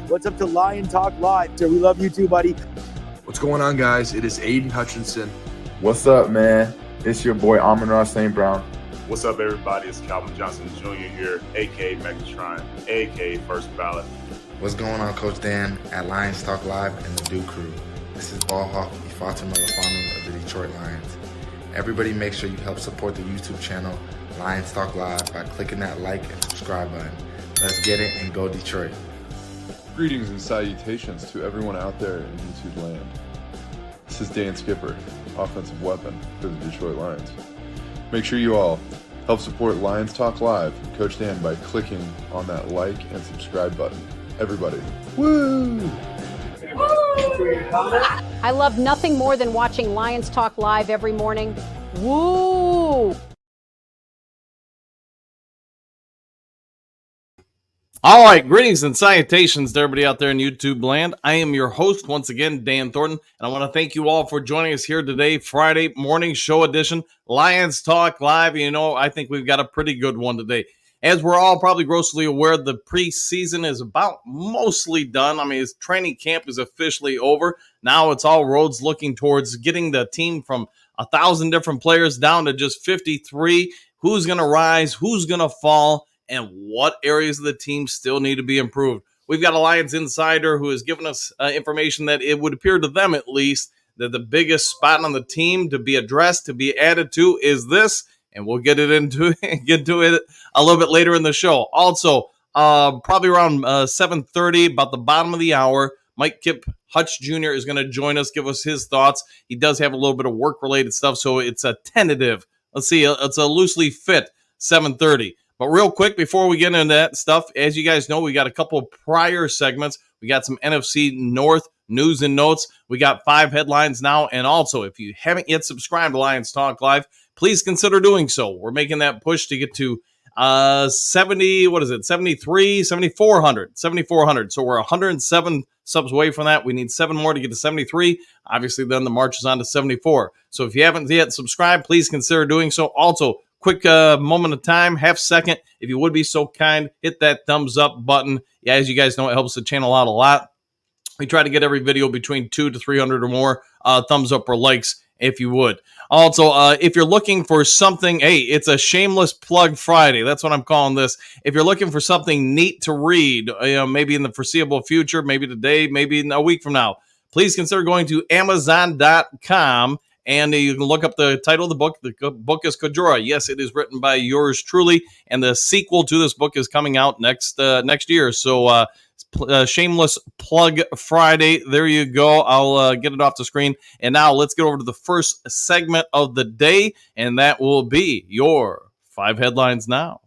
What's up to Lion Talk Live? We love you too, buddy. What's going on, guys? It is Aiden Hutchinson. What's up, man? It's your boy Amon-Ra St. Brown. What's up, everybody? It's Calvin Johnson Jr. here, a.k.a. Megatron, a.k.a. First Ballot. What's going on, Coach Dan at Lions Talk Live and the Duke Crew. This is Ball Hawk Ifeatu Melifonwu of the Detroit Lions. Everybody make sure you help support the YouTube channel Lions Talk Live by clicking that like and subscribe button. Let's get it and go Detroit. Greetings and salutations to everyone out there in YouTube land. This is Dan Skipper, offensive weapon for the Detroit Lions. Make sure you all help support Lions Talk Live and Coach Dan by clicking on that like and subscribe button. Everybody, woo! I love nothing more than watching Lions Talk Live every morning. Woo! All right, greetings and salutations to everybody out there in YouTube land. I am your host once again, Dan Thornton, and I want to thank you all for joining us here today, Friday morning show edition, Lions Talk Live. You know, I think we've got a pretty good one today. As we're all probably grossly aware, the preseason is about mostly done. I mean, his training camp is officially over. Now it's all roads looking towards getting the team from 1,000 different players down to just 53. Who's going to rise? Who's going to fall? And what areas of the team still need to be improved. We've got a Lions insider who has given us information that it would appear to them, at least, that the biggest spot on the team to be addressed, to be added to, is this. And we'll get to it a little bit later in the show. Also, probably around 7:30, about the bottom of the hour, Mike Kip Hutch Jr. is going to join us, give us his thoughts. He does have a little bit of work-related stuff, so it's a tentative. Let's see, it's a loosely fit 7:30. But real quick, before we get into that stuff, as you guys know, we got a couple of prior segments. We got some NFC North news and notes. We got 5 headlines now. And also, if you haven't yet subscribed to Lions Talk Live, please consider doing so. We're making that push to get to 7,400. So we're 107 subs away from that. We need 7 more to get to 73. Obviously, then the march is on to 74. So if you haven't yet subscribed, please consider doing so. Also, quick moment of time, half second, if you would be so kind, hit that thumbs up button. Yeah, as you guys know, it helps the channel out a lot. We try to get every video between 200 to 300 or more thumbs up or likes, if you would. Also, if you're looking for something, hey, it's a shameless plug Friday. That's what I'm calling this. If you're looking for something neat to read, maybe in the foreseeable future, maybe today, maybe in a week from now, please consider going to Amazon.com. And you can look up the title of the book. The book is Kajora. Yes, it is written by yours truly. And the sequel to this book is coming out next year. So shameless plug Friday. There you go. I'll get it off the screen. And now let's get over to the first segment of the day. And that will be your 5 headlines now.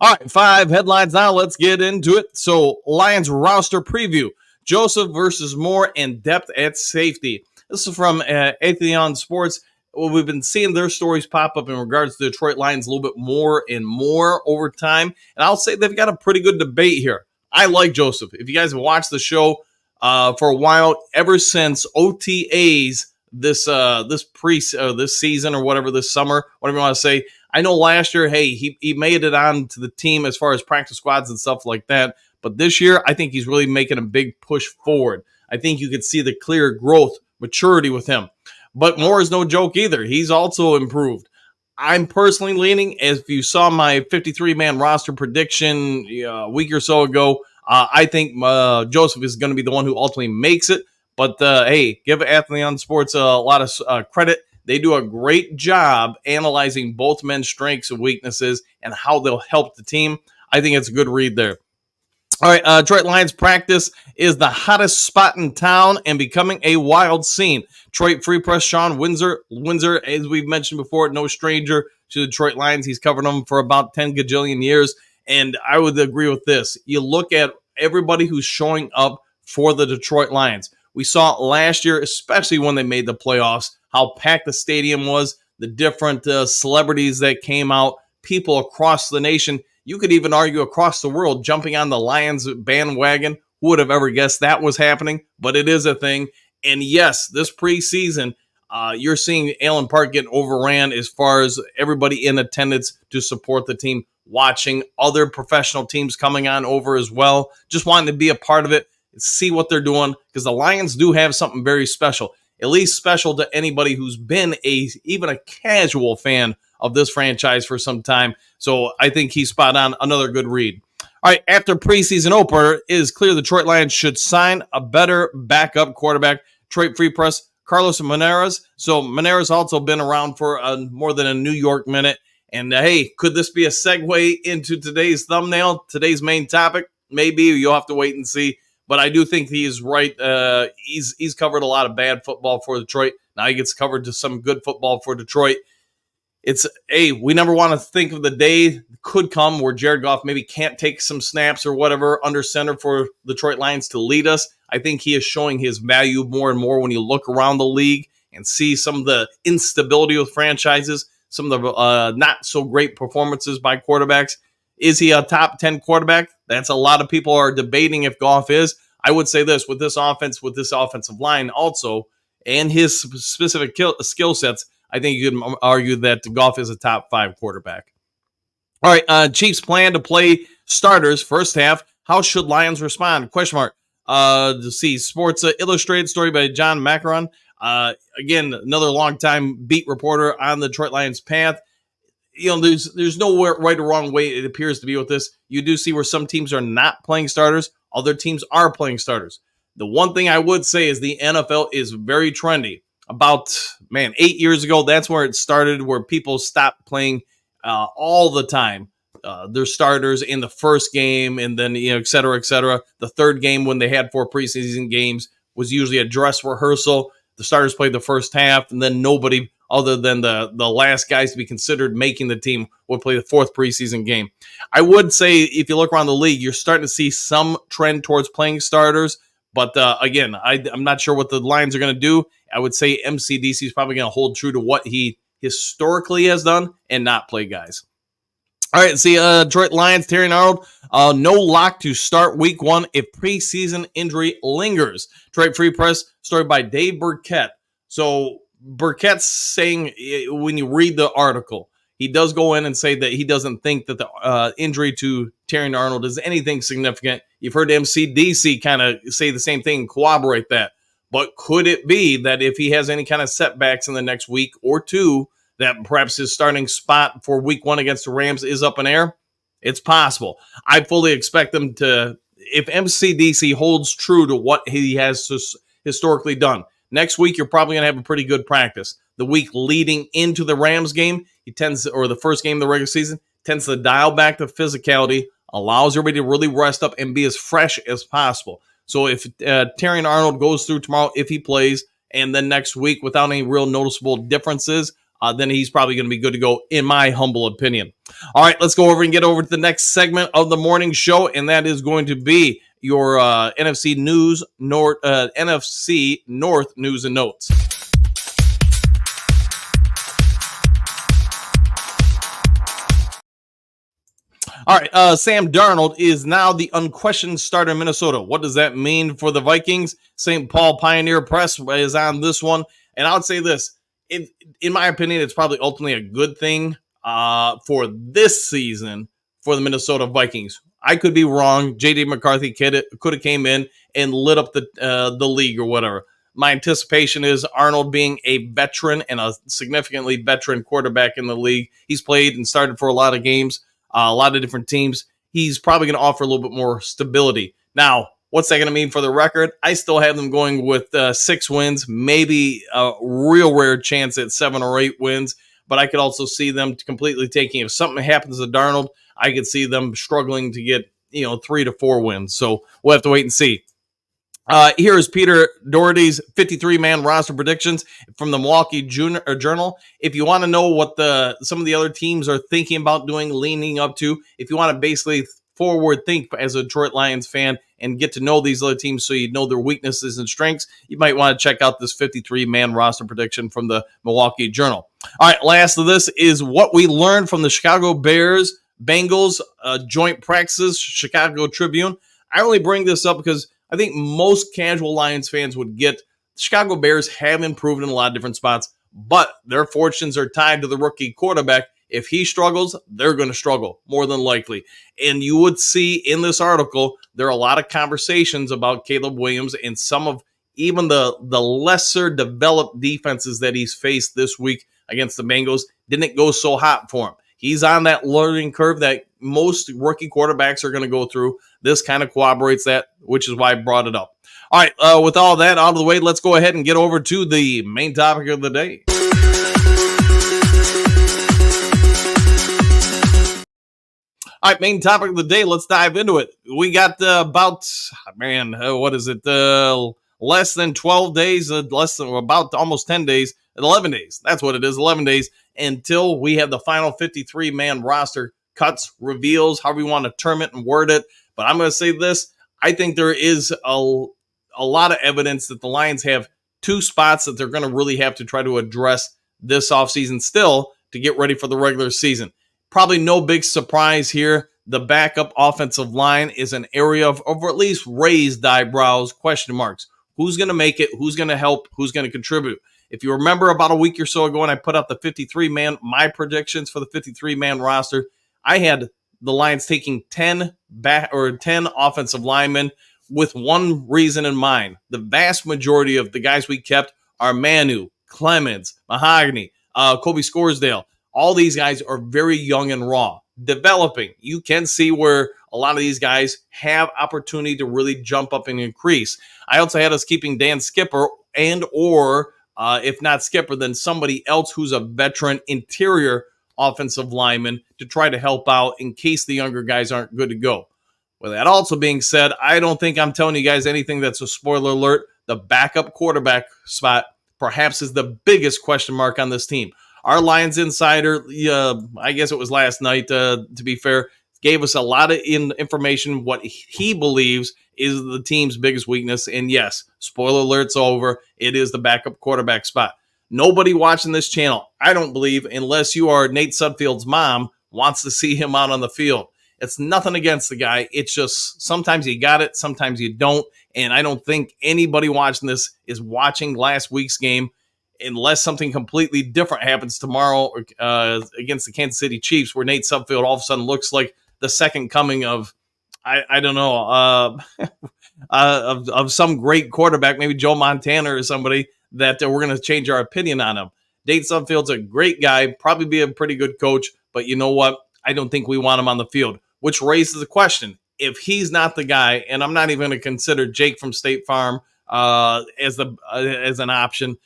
All right, 5 headlines now. Let's get into it. So, Lions roster preview. Joseph versus Moore and depth at safety. This is from Athleon Sports. Well, we've been seeing their stories pop up in regards to the Detroit Lions a little bit more and more over time. And I'll say they've got a pretty good debate here. I like Joseph. If you guys have watched the show for a while, ever since OTAs this season or whatever, this summer, whatever you want to say, I know last year, hey, he made it on to the team as far as practice squads and stuff like that. But this year, I think he's really making a big push forward. I think you could see the clear growth, maturity with him. But Moore is no joke either. He's also improved. I'm personally leaning, as if you saw my 53-man roster prediction a week or so ago, I think Joseph is going to be the one who ultimately makes it. But, hey, give Athleon Sports a lot of credit. They do a great job analyzing both men's strengths and weaknesses and how they'll help the team. I think it's a good read there. All right, Detroit Lions practice is the hottest spot in town and becoming a wild scene. Detroit Free Press Sean Windsor, as we've mentioned before, no stranger to the Detroit Lions. He's covered them for about 10 gajillion years, and I would agree with this. You look at everybody who's showing up for the Detroit Lions. We saw it last year, especially when they made the playoffs, how packed the stadium was, the different celebrities that came out, people across the nation. You could even argue across the world jumping on the Lions bandwagon. Who would have ever guessed that was happening? But it is a thing. And yes, this preseason, you're seeing Allen Park get overran as far as everybody in attendance to support the team, watching other professional teams coming on over as well, just wanting to be a part of it, see what they're doing, because the Lions do have something very special, at least special to anybody who's been even a casual fan of this franchise for some time. So I think he's spot on. Another good read. All right, after preseason opener, it is clear the Detroit Lions should sign a better backup quarterback. Detroit Free Press, Carlos Monarez. So Monarez also been around for more than a New York minute. And hey, could this be a segue into today's thumbnail, today's main topic? Maybe. You'll have to wait and see. But I do think he's right. He's covered a lot of bad football for Detroit. Now he gets covered to some good football for Detroit. We never want to think of the day could come where Jared Goff maybe can't take some snaps or whatever under center for the Detroit Lions to lead us. I think he is showing his value more and more when you look around the league and see some of the instability with franchises, some of the not so great performances by quarterbacks. Is he a top 10 quarterback? That's a lot of people are debating if Goff is. I would say this, with this offense, with this offensive line also, and his specific skill sets, I think you could argue that Goff is a top 5 quarterback. All right, Chiefs plan to play starters first half. How should Lions respond? Question mark. To see Sports Illustrated story by John Macaron. Again, another longtime beat reporter on the Detroit Lions path. There's no right or wrong way it appears to be with this. You do see where some teams are not playing starters. Other teams are playing starters. The one thing I would say is the NFL is very trendy. About 8 years ago, that's where it started, where people stopped playing all the time. Their starters in the first game, and then et cetera, et cetera. The third game, when they had 4 preseason games, was usually a dress rehearsal. The starters played the first half, and then nobody other than the last guys to be considered making the team would play the 4th preseason game. I would say if you look around the league, you're starting to see some trend towards playing starters. But again, I'm not sure what the Lions are going to do. I would say MCDC is probably going to hold true to what he historically has done and not play guys. All right, see, Detroit Lions, Terry Arnold, no lock to start week 1 if preseason injury lingers. Detroit Free Press, story by Dave Burkett. So Burkett's saying, when you read the article, he does go in and say that he doesn't think that the injury to Terry Arnold is anything significant. You've heard MCDC kind of say the same thing and corroborate that. But could it be that if he has any kind of setbacks in the next week or two, that perhaps his starting spot for week 1 against the Rams is up in air? It's possible. I fully expect them to, if MCDC holds true to what he has historically done, next week you're probably going to have a pretty good practice. The week leading into the Rams game, or the first game of the regular season, tends to dial back the physicality, allows everybody to really rest up and be as fresh as possible. So if Terry Arnold goes through tomorrow, if he plays, and then next week without any real noticeable differences, then he's probably going to be good to go, in my humble opinion. All right, let's go over and get over to the next segment of the morning show, and that is going to be your NFC North news and notes. All right, Sam Darnold is now the unquestioned starter in Minnesota. What does that mean for the Vikings? St. Paul Pioneer Press is on this one. And I would say this, in my opinion, it's probably ultimately a good thing for this season for the Minnesota Vikings. I could be wrong. J.D. McCarthy could have came in and lit up the league or whatever. My anticipation is Arnold being a veteran and a significantly veteran quarterback in the league. He's played and started for a lot of games, a lot of different teams. He's probably going to offer a little bit more stability. Now, what's that going to mean for the record? I still have them going with 6 wins, maybe a real rare chance at 7 or 8 wins. But I could also see them completely taking, if something happens to Darnold, I could see them struggling to get 3 to 4 wins. So we'll have to wait and see. Here is Peter Doherty's 53-man roster predictions from the Milwaukee Journal. If you want to know what some of the other teams are thinking about doing, leaning up to, if you want to basically forward think as a Detroit Lions fan and get to know these other teams so you know their weaknesses and strengths, you might want to check out this 53-man roster prediction from the Milwaukee Journal. All right, last of this is what we learned from the Chicago Bears Bengals joint practices, Chicago Tribune. I only bring this up because I think most casual Lions fans would get the Chicago Bears have improved in a lot of different spots, but their fortunes are tied to the rookie quarterback. If he struggles, they're going to struggle more than likely. And you would see in this article, there are a lot of conversations about Caleb Williams and some of even the lesser developed defenses that he's faced this week against the Bengals didn't go so hot for him. He's on that learning curve that most rookie quarterbacks are going to go through. This kind of corroborates that, which is why I brought it up. All right, with all that out of the way, let's go ahead and get over to the main topic of the day. All right, main topic of the day. Let's dive into it. We got less than 12 days, about almost 10 days, 11 days. That's what it is, 11 days until we have the final 53-man roster cuts, reveals, however you want to term it and word it. But I'm going to say this. I think there is a lot of evidence that the Lions have two spots that they're going to really have to try to address this offseason still to get ready for the regular season. Probably no big surprise here. The backup offensive line is an area of at least raised eyebrows, question marks. Who's going to make it? Who's going to help? Who's going to contribute? If you remember about a week or so ago when I put out the 53-man, my predictions for the 53-man roster, I had the Lions taking 10 offensive linemen with one reason in mind. The vast majority of the guys we kept are Manu, Clemens, Mahogany, Kobe Scoresdale. All these guys are very young and raw, developing. You can see where a lot of these guys have opportunity to really jump up and increase. I also had us keeping Dan Skipper or if not Skipper, then somebody else who's a veteran interior offensive lineman to try to help out in case the younger guys aren't good to go. With that also being said, I don't think I'm telling you guys anything that's a spoiler alert. The backup quarterback spot perhaps is the biggest question mark on this team. Our Lions insider, I guess it was last night, to be fair, gave us a lot of information what he believes is the team's biggest weakness. And yes, spoiler alert's over. It is the backup quarterback spot. Nobody watching this channel, I don't believe, unless you are Nate Sudfeld's mom, wants to see him out on the field. It's nothing against the guy. It's just sometimes you got it, sometimes you don't. And I don't think anybody watching this is watching last week's game unless something completely different happens tomorrow against the Kansas City Chiefs, where Nate Sudfeld all of a sudden looks like the second coming of, I don't know, of some great quarterback, maybe Joe Montana or somebody, that we're going to change our opinion on him. Nate Sudfeld's a great guy, probably be a pretty good coach, but you know what? I don't think we want him on the field, which raises the question. If he's not the guy, and I'm not even going to consider Jake from State Farm as an option,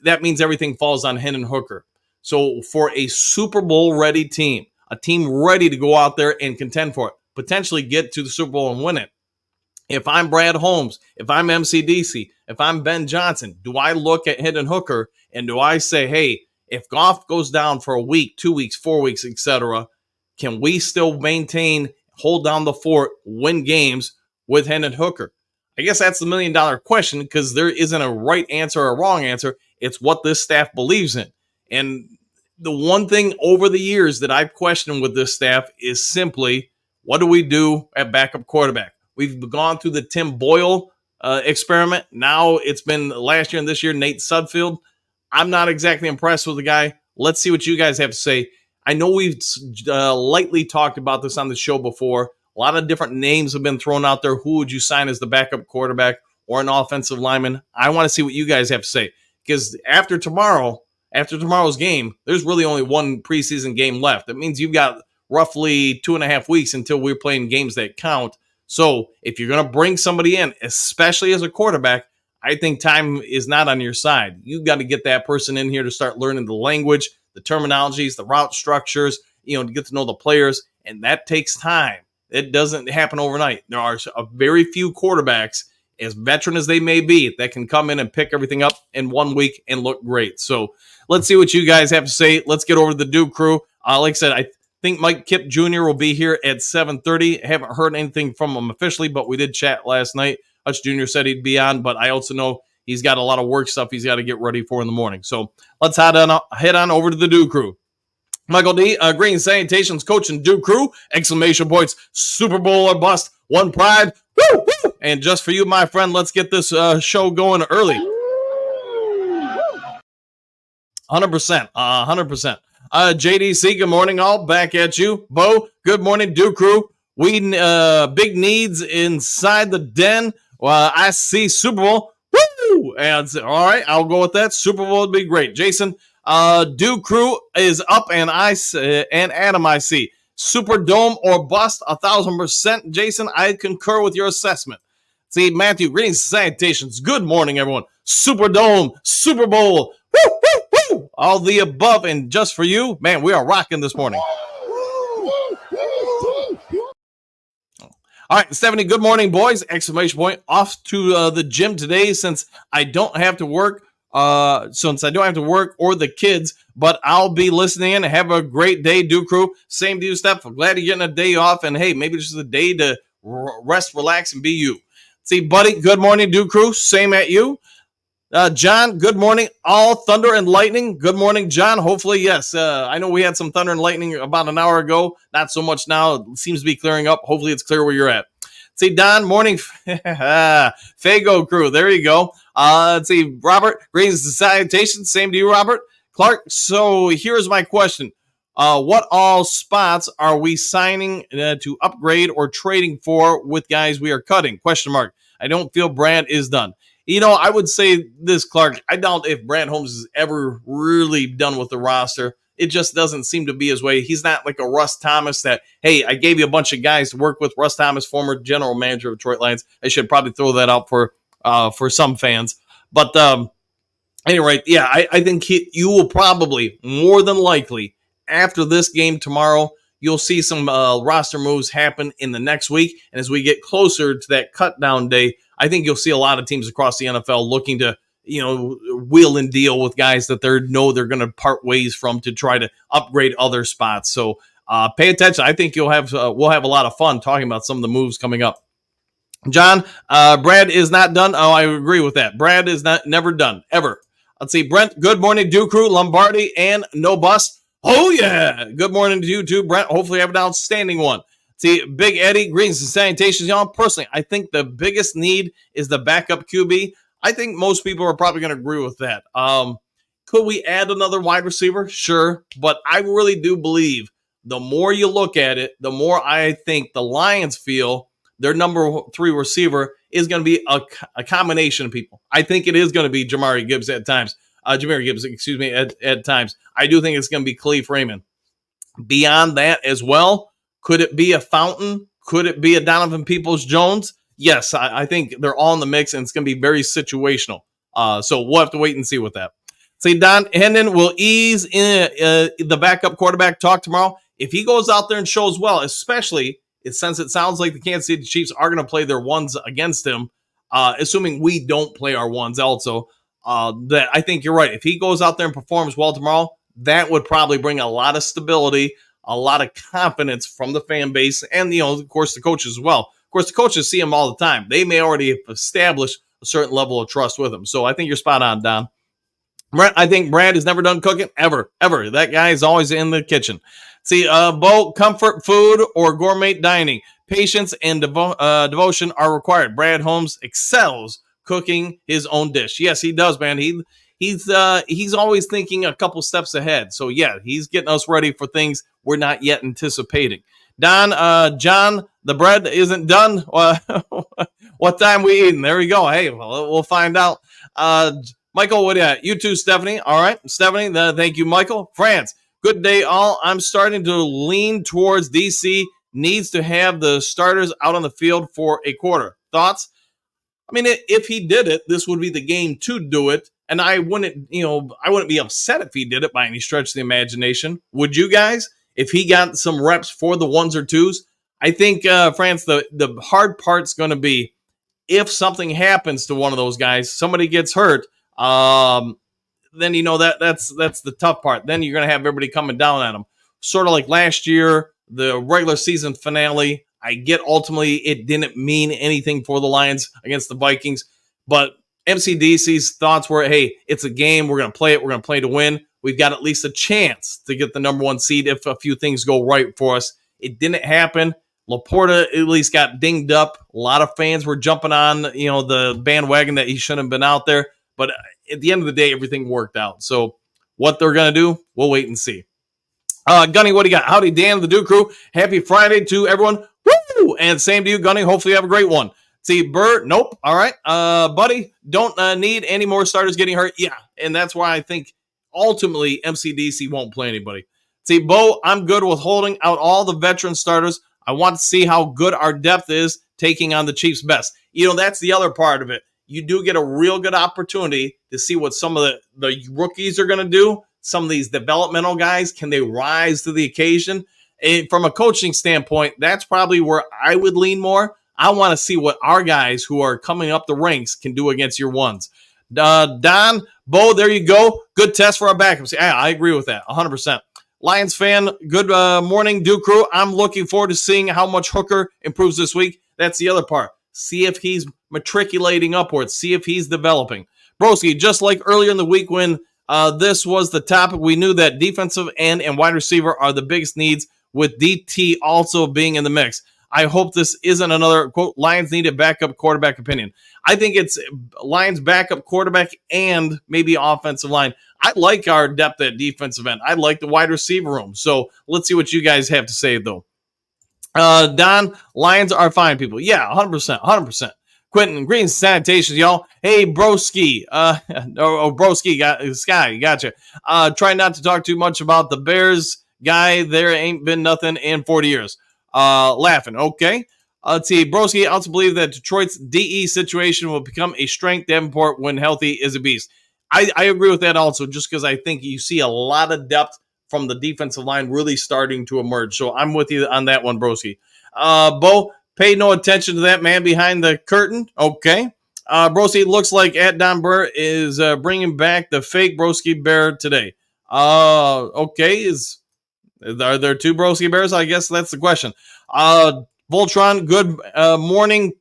that means everything falls on Hendon Hooker. So for a Super Bowl ready team, a team ready to go out there and contend for it, potentially get to the Super Bowl and win it. If I'm Brad Holmes, if I'm MCDC, if I'm Ben Johnson, do I look at Hendon Hooker and do I say, hey, if Goff goes down for a week, 2 weeks, 4 weeks, etc., can we still maintain, hold down the fort, win games with Hendon Hooker? I guess that's the $1 million question, because there isn't a right answer or a wrong answer. It's what this staff believes in. And the one thing over the years that I've questioned with this staff is simply, what do we do at backup quarterback? We've gone through the Tim Boyle experiment. Now it's been last year and this year, Nate Sudfeld. I'm not exactly impressed with the guy. Let's see what you guys have to say. I know we've lightly talked about this on the show before. A lot of different names have been thrown out there. Who would you sign as the backup quarterback or an offensive lineman? I want to see what you guys have to say, because after tomorrow's game, there's really only one preseason game left. That means you've got roughly 2.5 weeks until we're playing games that count. So if you're going to bring somebody in, especially as a quarterback, I think time is not on your side. You've got to get that person in here to start learning the language, the terminologies, the route structures, to get to know the players, and that takes time. It doesn't happen overnight. There are a very few quarterbacks, as veteran as they may be, that can come in and pick everything up in 1 week and look great. So let's see what you guys have to say. Let's get over to the Duke crew. Like I said, I think Mike Kipp Jr. will be here at 7:30. I haven't heard anything from him officially, but we did chat last night. Hutch Jr. said he'd be on, but I also know he's got a lot of work stuff he's got to get ready for in the morning. So let's head on over to the Duke crew. Michael D. Green Sanitation's coach and Duke Crew! Exclamation points. Super Bowl or bust. One pride. Woo! Woo! And just for you, my friend, let's get this show going early. 100%. 100%. JDC, good morning, all. Back at you. Bo, good morning, Duke Crew. We big needs inside the den. Well, I see Super Bowl. Woo! And all right, I'll go with that. Super Bowl would be great. Jason, Duke Crew is up, and and Adam, I see Superdome or bust. 1,000%. Jason, I concur with your assessment. See, Matthew, greetings, salutations. Good morning, everyone. Superdome, Super Bowl. Woo, woo, woo! All the above, and just for you, man, we are rocking this morning. All right, Stephanie, good morning, boys. Exclamation point. Off to the gym today since I don't have to work. Or the kids, but I'll be listening in. Have a great day, Duke Crew. Same to you, Steph. I'm glad you're getting a day off, and hey, maybe just a day to rest, relax, and be you. See, buddy, good morning, Duke Crew. Same at you. John, good morning. All thunder and lightning. Good morning, John. Hopefully, yes. I know we had some thunder and lightning about an hour ago. Not so much now. It seems to be clearing up. Hopefully, it's clear where you're at. See, Don, morning. Fago Crew. There you go. Let's see, Robert. Greetings and salutations. Same to you, Robert. Clark, so here's my question. What all spots are we signing to upgrade or trading for with guys we are cutting? Question mark. I don't feel Brad is done. You know, I would say this, Clark. I doubt if Brad Holmes is ever really done with the roster. It just doesn't seem to be his way. He's not like a Russ Thomas that, hey, I gave you a bunch of guys to work with. Russ Thomas, former general manager of Detroit Lions. I should probably throw that out for some fans. But anyway, yeah, I think you will probably, more than likely, after this game tomorrow, you'll see some roster moves happen in the next week. And as we get closer to that cut down day, I think you'll see a lot of teams across the NFL looking to, wheel and deal with guys that they're going to part ways from to try to upgrade other spots. So pay attention. I think we'll have a lot of fun talking about some of the moves coming up. John, Brad is not done. Oh, I agree with that. Brad is never done, ever. Let's see. Brent, good morning, Duke Crew, Lombardi, and No Bus. Oh, yeah. Good morning to you, too, Brent. Hopefully, you have an outstanding one. See, Big Eddie, greetings and salutations, y'all. Personally, I think the biggest need is the backup QB. I think most people are probably going to agree with that. Could we add another wide receiver? Sure. But I really do believe the more you look at it, the more I think the Lions feel their number 3 receiver is going to be a combination of people. I think it is going to be Jameer Gibbs at times. At times. I do think it's going to be Khalif Raymond. Beyond that as well, could it be a Fountain? Could it be a Donovan Peoples-Jones? Yes, I think they're all in the mix, and it's going to be very situational. So we'll have to wait and see with that. See, Don Hendon will ease in the backup quarterback talk tomorrow. If he goes out there and shows well, especially since it sounds like the Kansas City Chiefs are going to play their ones against him, assuming we don't play our ones also, that I think you're right. If he goes out there and performs well tomorrow, that would probably bring a lot of stability, a lot of confidence from the fan base, and, of course, the coaches as well. Of course, the coaches see him all the time. They may already have established a certain level of trust with him. So I think you're spot on, Don. I think Brad has never done cooking, ever. That guy is always in the kitchen. See, Bo, comfort food or gourmet dining. Patience and devotion are required. Brad Holmes excels cooking his own dish. Yes, he does, man. He's always thinking a couple steps ahead. So, yeah, he's getting us ready for things we're not yet anticipating. Don, John, the bread isn't done. What time we eating? There we go. Hey, we'll find out. Michael, what do you got? You too, Stephanie. All right, Stephanie, thank you, Michael. France, good day, all. I'm starting to lean towards DC needs to have the starters out on the field for a quarter. Thoughts? I mean, if he did it, this would be the game to do it. And I wouldn't be upset if he did it by any stretch of the imagination. Would you guys? If he got some reps for the ones or twos? I think, France, the hard part's going to be if something happens to one of those guys, somebody gets hurt, then that's the tough part. Then you're going to have everybody coming down at him. Sort of like last year, the regular season finale. I get ultimately it didn't mean anything for the Lions against the Vikings, but MCDC's thoughts were, hey, it's a game. We're going to play it. We're going to play to win. we've got at least a chance to get the number 1 seed if a few things go right for us. It didn't happen. Laporta at least got dinged up. A lot of fans were jumping on, the bandwagon that he shouldn't have been out there. But at the end of the day, everything worked out. So what they're going to do, we'll wait and see. Gunny, what do you got? Howdy, Dan, the Duke Crew. Happy Friday to everyone. Woo! And same to you, Gunny. Hopefully you have a great one. See, Bert, nope. All right. Buddy, don't need any more starters getting hurt. Yeah, and that's why I think ultimately MCDC won't play anybody. See, Bo, I'm good with holding out all the veteran starters. I want to see how good our depth is taking on the Chiefs' best. That's the other part of it. You do get a real good opportunity to see what some of the rookies are going to do. Some of these developmental guys, can they rise to the occasion? And from a coaching standpoint, that's probably where I would lean more. I want to see what our guys who are coming up the ranks can do against your ones. Don, Bo, there you go. Good test for our backups. Yeah, I agree with that, 100%. Lions fan, good morning, Duke Crew. I'm looking forward to seeing how much Hooker improves this week. That's the other part. See if he's matriculating upwards. See if he's developing. Broski, just like earlier in the week when this was the topic, we knew that defensive end and wide receiver are the biggest needs, with DT also being in the mix. I hope this isn't another, quote, Lions need a backup quarterback opinion. I think it's Lions backup quarterback and maybe offensive line. I like our depth at defensive end. I like the wide receiver room. So let's see what you guys have to say, though. Don, Lions are fine people. Yeah, 100%, 100%. Quentin, Green Sanitations, y'all. Hey, Broski. Broski, Sky, gotcha. Try not to talk too much about the Bears guy. There ain't been nothing in 40 years. Laughing, okay. Let's see, Broski, I also believe that Detroit's DE situation will become a strength. Davenport, when healthy, is a beast. I agree with that also, just because I think you see a lot of depth from the defensive line really starting to emerge. So I'm with you on that one, Broski. Bo, pay no attention to that man behind the curtain. Okay. Broski, looks like at Don Burr is bringing back the fake Broski Bear today. Okay. Are there 2 Broski Bears? I guess that's the question. Voltron, good morning.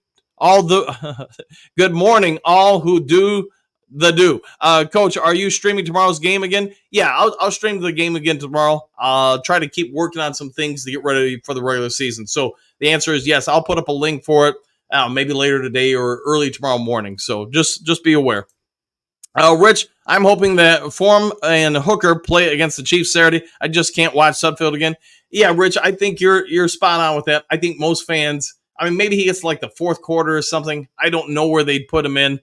Good morning, all who do the do. Coach, are you streaming tomorrow's game again? Yeah, I'll stream the game again tomorrow. Try to keep working on some things to get ready for the regular season. So the answer is yes. I'll put up a link for it maybe later today or early tomorrow morning. So just be aware. Rich, I'm hoping that Form and Hooker play against the Chiefs Saturday. I just can't watch Sudfeld again. Yeah, Rich, I think you're spot on with that. I think most fans, maybe he gets like the fourth quarter or something. I don't know where they'd put him in.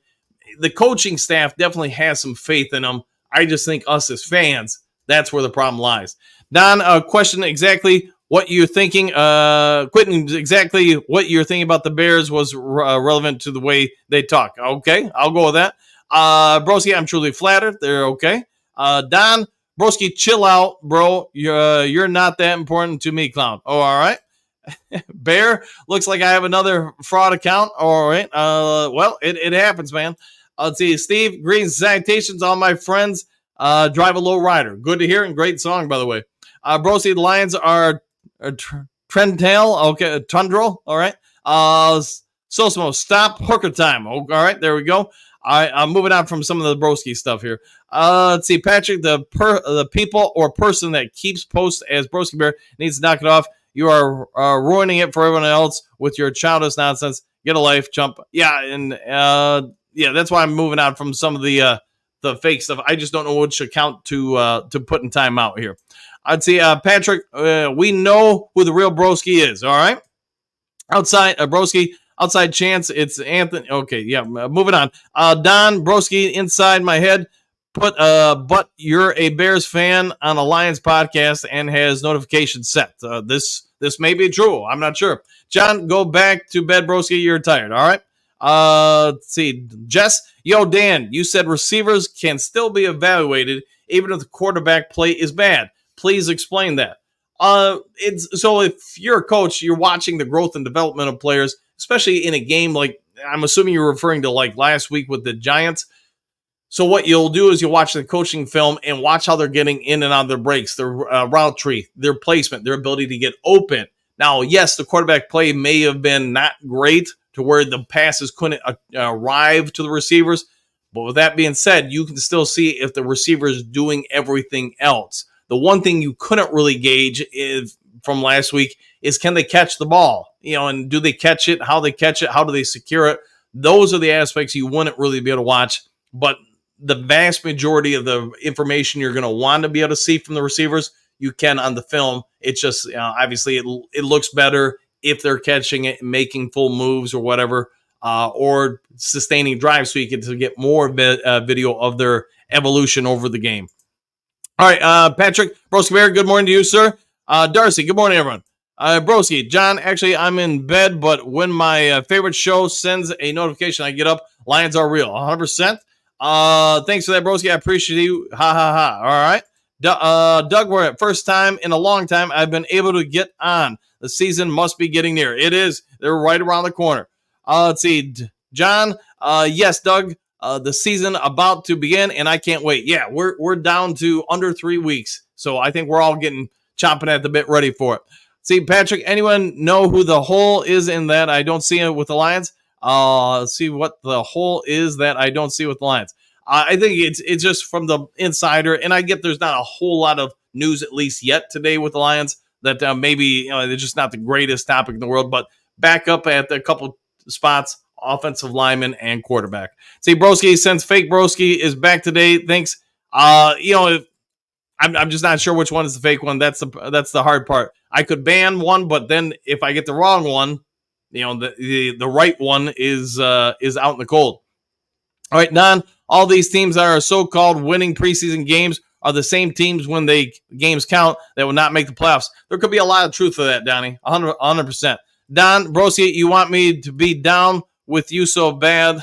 The coaching staff definitely has some faith in him. I just think us as fans, that's where the problem lies. Don, question exactly what you're thinking. Quentin, exactly what you're thinking about the Bears was relevant to the way they talk. Okay, I'll go with that. Broski, I'm truly flattered. They're okay. Don, Broski, chill out, bro. You're not that important to me, clown. Oh, all right. Bear, looks like I have another fraud account. All right. Well, it happens, man. Let's see. Steve, greetings, salutations, all my friends. Drive a low rider. Good to hear and great song, by the way. Broski, the Lions are Trendtail. Okay. Tundrel. All right. Sosimo, stop Hooker time. Oh, all right. There we go. I'm moving on from some of the Broski stuff here. Let's see, Patrick, the people or person that keeps posts as Broski Bear needs to knock it off. You are ruining it for everyone else with your childish nonsense. Get a life, chump. Yeah, and that's why I'm moving on from some of the fake stuff. I just don't know which account to put in time out here. I'd say, Patrick, we know who the real Broski is. All right, outside Broski. Outside chance, it's Anthony. Okay, yeah, moving on. Don, Broski, inside my head, but you're a Bears fan on a Lions podcast and has notifications set. This may be true. I'm not sure. John, go back to bed, Broski. You're tired. All right. Let's see. Jess, yo, Dan, you said receivers can still be evaluated even if the quarterback play is bad. Please explain that. So if you're a coach, you're watching the growth and development of players, especially in a game like, I'm assuming you're referring to like last week with the Giants. So what you'll do is you'll watch the coaching film and watch how they're getting in and out of their breaks, their route tree, their placement, their ability to get open. Now, yes, the quarterback play may have been not great to where the passes couldn't arrive to the receivers, But with that being said, you can still see if the receiver is doing everything else. The one thing you couldn't really gauge from last week is, can they catch the ball? And do they catch it? How they catch it? How do they secure it? Those are the aspects you wouldn't really be able to watch. But the vast majority of the information you're going to want to be able to see from the receivers, you can on the film. It's just, obviously, it looks better if they're catching it and making full moves or whatever, or sustaining drives, so you get more video of their evolution over the game. All right, Patrick Broski Bear, good morning to you, sir. Darcy, good morning, everyone. Broski, John, actually, I'm in bed, but when my favorite show sends a notification, I get up. Lions are real, 100%. Thanks for that, Broski. I appreciate you. Ha, ha, ha. All right. Doug, we're at first time in a long time I've been able to get on. The season must be getting near. It is. They're right around the corner. Let's see. John, yes, Doug, the season about to begin, and I can't wait. Yeah, we're down to under 3 weeks, so I think we're all getting chomping at the bit ready for it. See, Patrick, anyone know who the hole is in that I don't see it with the Lions? Let's see what the hole is that I don't see with the Lions. I think it's just from the insider, and I get there's not a whole lot of news, at least yet today, with the Lions, that maybe they're just not the greatest topic in the world, but back up at a couple spots, offensive lineman and quarterback. See, Broski, since fake Broski is back today, thanks. I'm just not sure which one is the fake one. That's the hard part. I could ban one, but then if I get the wrong one, the right one is out in the cold. All right, Don, all these teams that are so-called winning preseason games are the same teams when games count that will not make the playoffs. There could be a lot of truth to that, Donnie, 100%. Don, Brosi, you want me to be down with you so bad?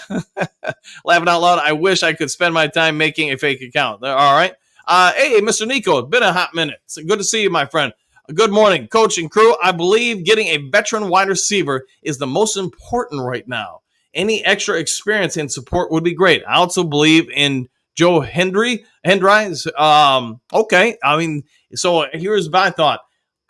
Laughing out loud, I wish I could spend my time making a fake account. All right. Hey, Mr. Nico, it's been a hot minute. It's good to see you, my friend. Good morning, coach and crew. I believe getting a veteran wide receiver is the most important right now. Any extra experience and support would be great. I also believe in Joe Hendry. Okay. I mean, so here's my thought.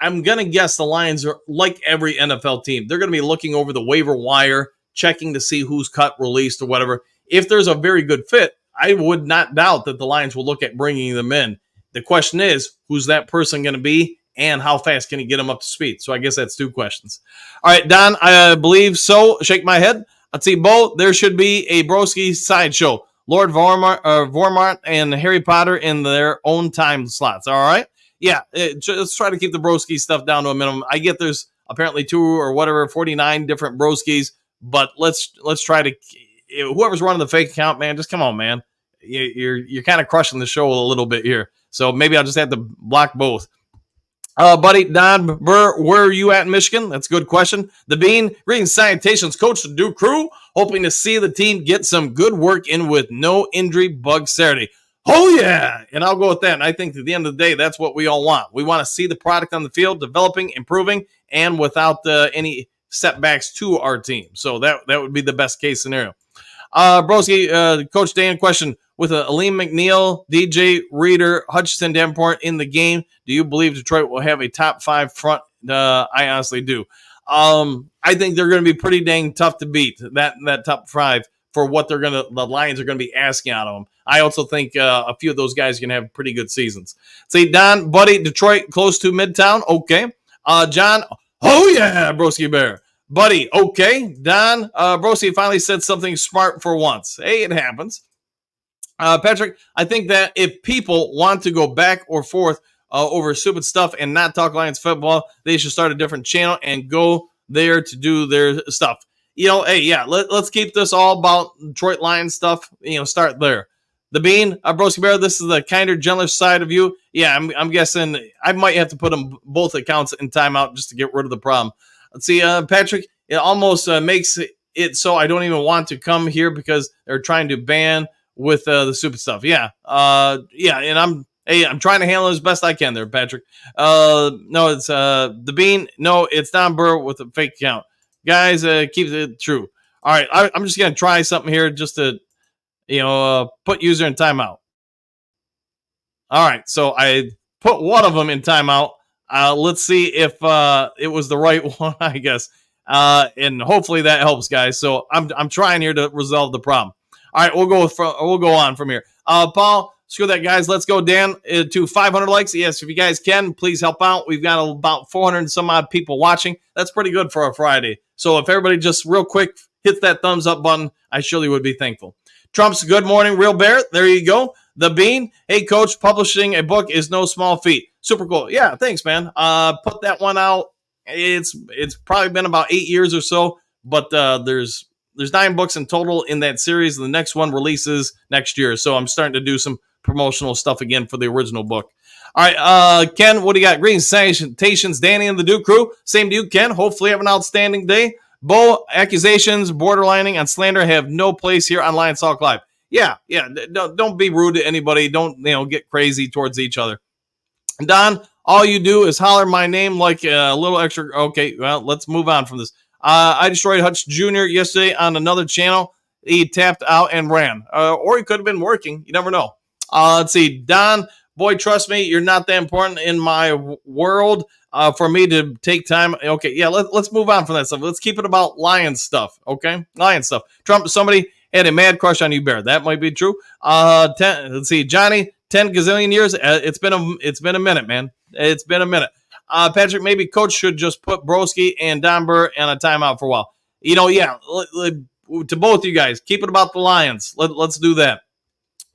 I'm going to guess the Lions are like every NFL team. They're going to be looking over the waiver wire, checking to see who's cut, released, or whatever. If there's a very good fit, I would not doubt that the Lions will look at bringing them in. The question is, who's that person going to be, and how fast can he get them up to speed? So I guess that's two questions. All right, Don, I believe so. Shake my head. Let's see, Bo, there should be a Broski sideshow. Lord Vormart and Harry Potter in their own time slots. All right? Yeah, let's try to keep the Broski stuff down to a minimum. I get there's apparently 49 different Broskis, but let's try to, whoever's running the fake account, man, just come on, man. You're kind of crushing the show a little bit here. So maybe I'll just have to block both. Buddy, Don Burr, where are you at in Michigan? That's a good question. The Bean, greetings, salutations, coach the Duke crew. Hoping to see the team get some good work in with no injury bug Saturday. Oh, yeah. And I'll go with that. And I think at the end of the day, that's what we all want. We want to see the product on the field developing, improving, and without any setbacks to our team. So that would be the best case scenario. Broski, Coach Dan, question. With Aleem McNeil, DJ Reader, Hutchinson, Davenport in the game, do you believe Detroit will have a top 5 front? I honestly do. I think they're going to be pretty dang tough to beat, that top 5, for what the Lions are going to be asking out of them. I also think a few of those guys are going to have pretty good seasons. See, Don, buddy, Detroit close to Midtown. Okay. John, oh yeah, Broski Bear. Buddy, okay. Don, Broski finally said something smart for once. Hey, it happens. Patrick, I think that if people want to go back or forth over stupid stuff and not talk Lions football, they should start a different channel and go there to do their stuff. Hey, yeah, let's keep this all about Detroit Lions stuff. Start there. The Bean, Broski Bear, this is the kinder, gentler side of you. Yeah, I'm guessing I might have to put them both accounts in timeout just to get rid of the problem. Let's see, Patrick, it almost makes it so I don't even want to come here because they're trying to ban with the stupid stuff. Yeah. And I'm trying to handle it as best I can there, Patrick. No, it's the Bean. No, it's Don Burr with a fake account. Guys, keep it true. All right, I'm just going to try something here just to, put user in timeout. All right, so I put one of them in timeout. Let's see if it was the right one, I guess. And hopefully that helps, guys. So I'm trying here to resolve the problem. All right, we'll go on from here. Paul, screw that, guys. Let's go, Dan, to 500 likes. Yes, if you guys can, please help out. We've got about 400 and some odd people watching. That's pretty good for a Friday. So if everybody just real quick hits that thumbs up button, I surely would be thankful. Trump's good morning, Real Bear. There you go. The Bean. Hey, Coach, publishing a book is no small feat. Super cool. Yeah, thanks, man. Put that one out. It's probably been about 8 years or so, but there's 9 books in total in that series. The next one releases next year, so I'm starting to do some promotional stuff again for the original book. All right, Ken, what do you got? Greetings, salutations, Danny and the Duke crew. Same to you, Ken. Hopefully have an outstanding day. Bo, accusations, borderlining, and slander have no place here on Lions Talk Live. Yeah. Don't be rude to anybody. Don't get crazy towards each other. Don, all you do is holler my name like a little extra. Okay, well, let's move on from this. I destroyed Hutch Jr. yesterday on another channel. He tapped out and ran. Or he could have been working. You never know. Let's see. Don, boy, trust me, you're not that important in my world for me to take time. Okay, yeah, let's move on from that stuff. Let's keep it about Lions stuff, okay? Lions stuff. Trump, somebody had a mad crush on you, Bear. That might be true. Let's see. Johnny, 10 gazillion years. It's been a minute, man. It's been a minute. Patrick, maybe Coach should just put Broski and Don Burr in a timeout for a while. Yeah. To both you guys, keep it about the Lions. Let's do that.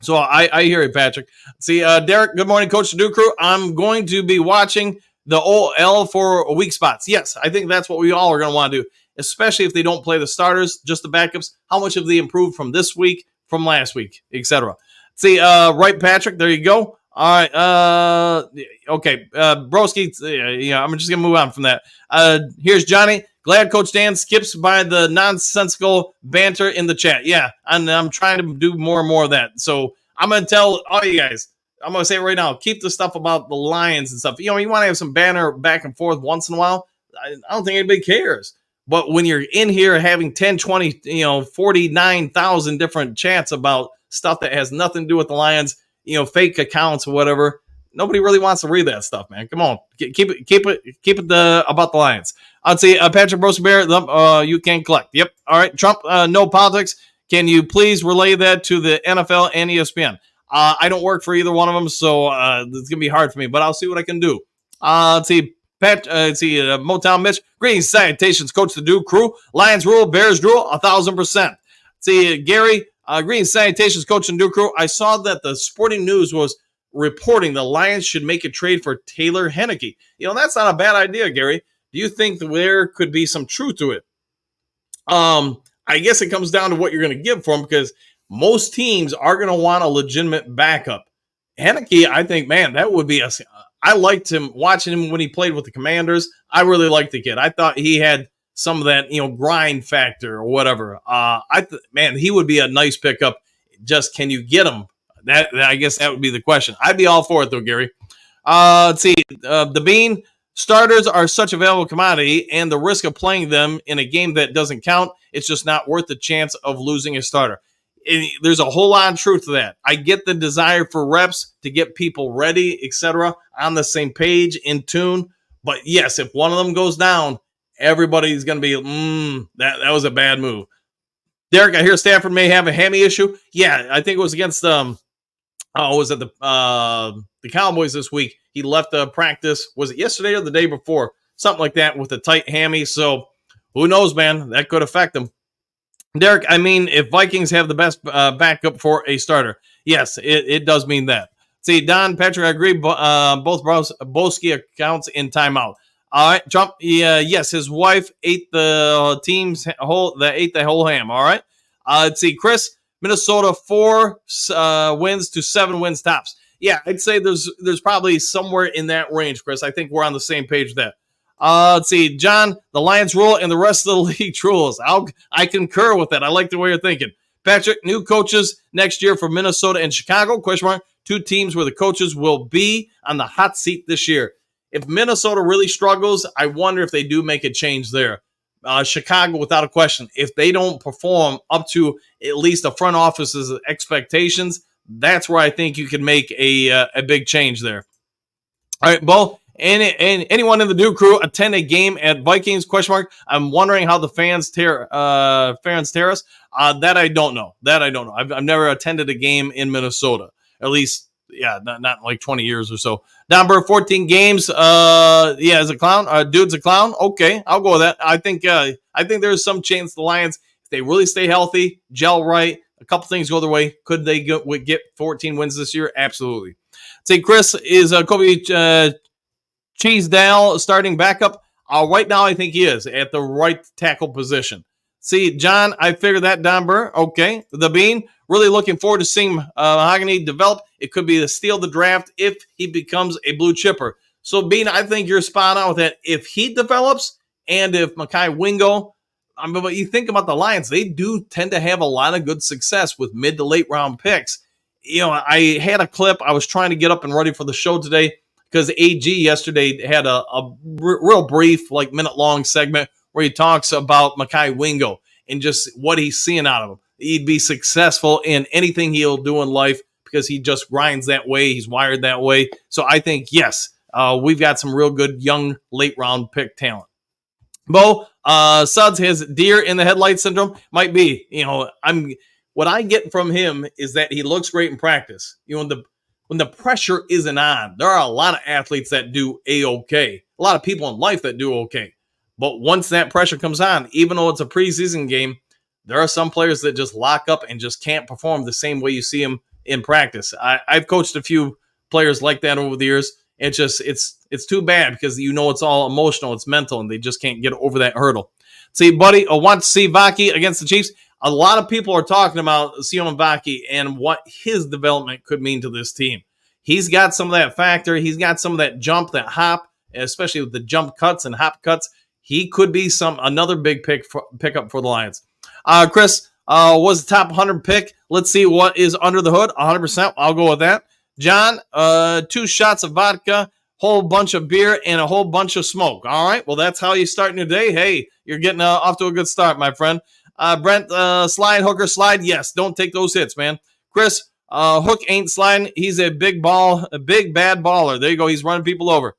So I hear you, Patrick. See, Derek, good morning, Coach the Duke crew. I'm going to be watching the OL for weak spots. Yes, I think that's what we all are going to want to do, especially if they don't play the starters, just the backups. How much have they improved from this week, from last week, etc. See, right, Patrick, there you go. All right. Okay. Broski, I'm just going to move on from that. Here's Johnny. Glad Coach Dan skips by the nonsensical banter in the chat. Yeah, and I'm trying to do more and more of that. So I'm going to tell all you guys, I'm going to say it right now, keep the stuff about the Lions and stuff. You want to have some banter back and forth once in a while. I don't think anybody cares. But when you're in here having 10, 20, 49,000 different chats about stuff that has nothing to do with the Lions, fake accounts or whatever, nobody really wants to read that stuff, man. Come on, keep it about the Lions. I'd say Patrick Brosenbear, you can collect. Yep. All right, Trump, no politics. Can you please relay that to the NFL and ESPN? I don't work for either one of them, so it's gonna be hard for me. But I'll see what I can do. Let's see, Motown Mitch. Greetings, salutations, Coach the Duke crew. Lions rule, Bears rule, 1,000%. See, Gary. Greetings, salutations, Coach and Duke crew. I saw that the Sporting News was reporting the Lions should make a trade for Taylor Henneke. That's not a bad idea, Gary. Do you think there could be some truth to it? I guess it comes down to what you're going to give for him, because most teams are going to want a legitimate backup. Henneke, I think, man, that would be I liked him, watching him when he played with the Commanders. I really liked the kid. I thought he had some of that, grind factor or whatever. Man, he would be a nice pickup. Just, can you get him? That I guess that would be the question. I'd be all for it, though, Gary. Let's see. The Bean, starters are such a valuable commodity, and the risk of playing them in a game that doesn't count, it's just not worth the chance of losing a starter. There's a whole lot of truth to that. I get the desire for reps to get people ready, etc., on the same page, in tune. But yes, if one of them goes down, everybody's going to be, that was a bad move. Derek, I hear Stafford may have a hammy issue. Yeah, I think it was against the Cowboys this week. He left the practice. Was it yesterday or the day before? Something like that, with a tight hammy. So who knows, man? That could affect him. Derek, I mean, if Vikings have the best backup for a starter, yes, it does mean that. See, Don, Patrick, I agree. Both Boski accounts in timeout. All right, Trump. Yes, his wife ate the whole ham. All right. Let's see, Chris. Minnesota 4 wins to 7 wins tops. Yeah, I'd say there's probably somewhere in that range, Chris. I think we're on the same page with that. Let's see, John. The Lions rule and the rest of the league rules. I concur with that. I like the way you're thinking. Patrick, new coaches next year for Minnesota and Chicago? Question mark. 2 teams where the coaches will be on the hot seat this year. If Minnesota really struggles, I wonder if they do make a change there. Chicago, without a question. If they don't perform up to at least the front office's expectations, that's where I think you can make a big change there. All right, Bo, And anyone in the Duke crew attend a game at Vikings? ? I'm wondering how the fans tear us. That I don't know. I've never attended a game in Minnesota. At least, yeah, not in like 20 years or so. Number 14 games. Yeah, as a clown. Dude's a clown. Okay, I'll go with that. I think there's some chance the Lions, if they really stay healthy, gel right, a couple things go their way. Could they get 14 wins this year? Absolutely. Say, Chris, is Kobe Cheesedale starting backup? Right now, I think he is at the right tackle position. See, John, I figured that down, Burr. Okay. The Bean, really looking forward to seeing Mahogany develop. It could be the steal of the draft if he becomes a blue chipper. So, Bean, I think you're spot on with that. If he develops and if Mekhi Wingo, but you think about the Lions, they do tend to have a lot of good success with mid to late round picks. I had a clip. I was trying to get up and ready for the show today because AG yesterday had a real brief, like minute-long segment where he talks about Mekhi Wingo and just what he's seeing out of him. He'd be successful in anything he'll do in life because he just grinds that way. He's wired that way. So I think, yes, we've got some real good young late-round pick talent. Bo, Suds has deer in the headlight syndrome. Might be. What I get from him is that he looks great in practice. When the pressure isn't on, there are a lot of athletes that do A-okay. A lot of people in life that do okay. But once that pressure comes on, even though it's a preseason game, there are some players that just lock up and just can't perform the same way you see them in practice. I've coached a few players like that over the years. It's too bad because it's all emotional, it's mental, and they just can't get over that hurdle. See, buddy, I want to see Vaki against the Chiefs. A lot of people are talking about Sion Vaki and what his development could mean to this team. He's got some of that factor. He's got some of that jump, that hop, especially with the jump cuts and hop cuts. He could be another big pickup for the Lions. Chris, was the top 100 pick. Let's see what is under the hood. 100%. I'll go with that. John, 2 shots of vodka, whole bunch of beer, and a whole bunch of smoke. All right. Well, that's how you start your day. Hey, you're getting off to a good start, my friend. Brent, slide, Hooker, slide. Yes, don't take those hits, man. Chris, Hook ain't sliding. He's a big bad baller. There you go. He's running people over.